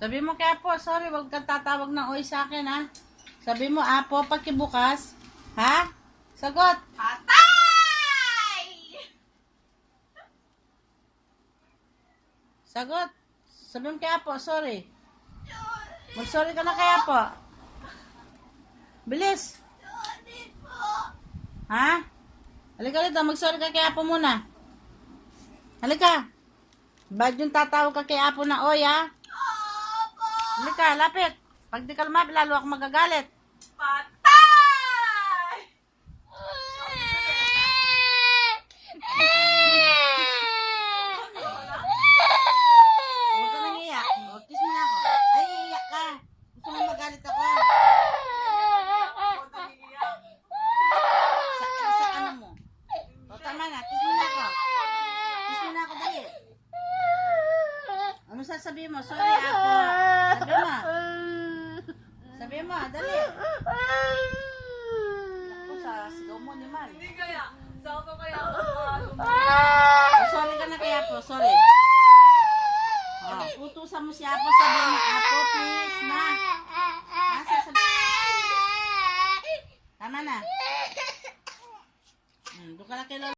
Sabi mo kay Apo, sorry, wag kang tatawag ng oy sa akin, ha? Sabi mo, Apo, pagkibukas, ha? Sagot. Patay! Sagot. Sabi mo kay Apo, sorry. Mag-sorry ka na kay Apo. Bilis. Sorry po. Ha? Halika dito, mag-sorry ka kay Apo muna. Halika. Bad yung tatawag ka kay Apo na oy, ha? Opo. Halika, lapit. Pag di ka lumapit, lalo ako magagalit. Patay! Huwag ka nang iyak. Huwag kiss mo na ako. Ay, iyak ka. Gusto mo magalit ako. Sa ano mo? O, tama na. Kiss mo na ako. Kiss mo na ako, dali. Ano sasabihin mo? Sorry, Apo. Sabi mo. Sabi mo, dali. Ako sa sigaw mo ni Man. Hindi kaya. Saan ko kaya ako O, sorry ka na kay Apo. Sorry. O, putusan mo si Apo. Sabi mo, Apo, please na. Ha, sasabihin. Tama na. Doon ka na kay Lola.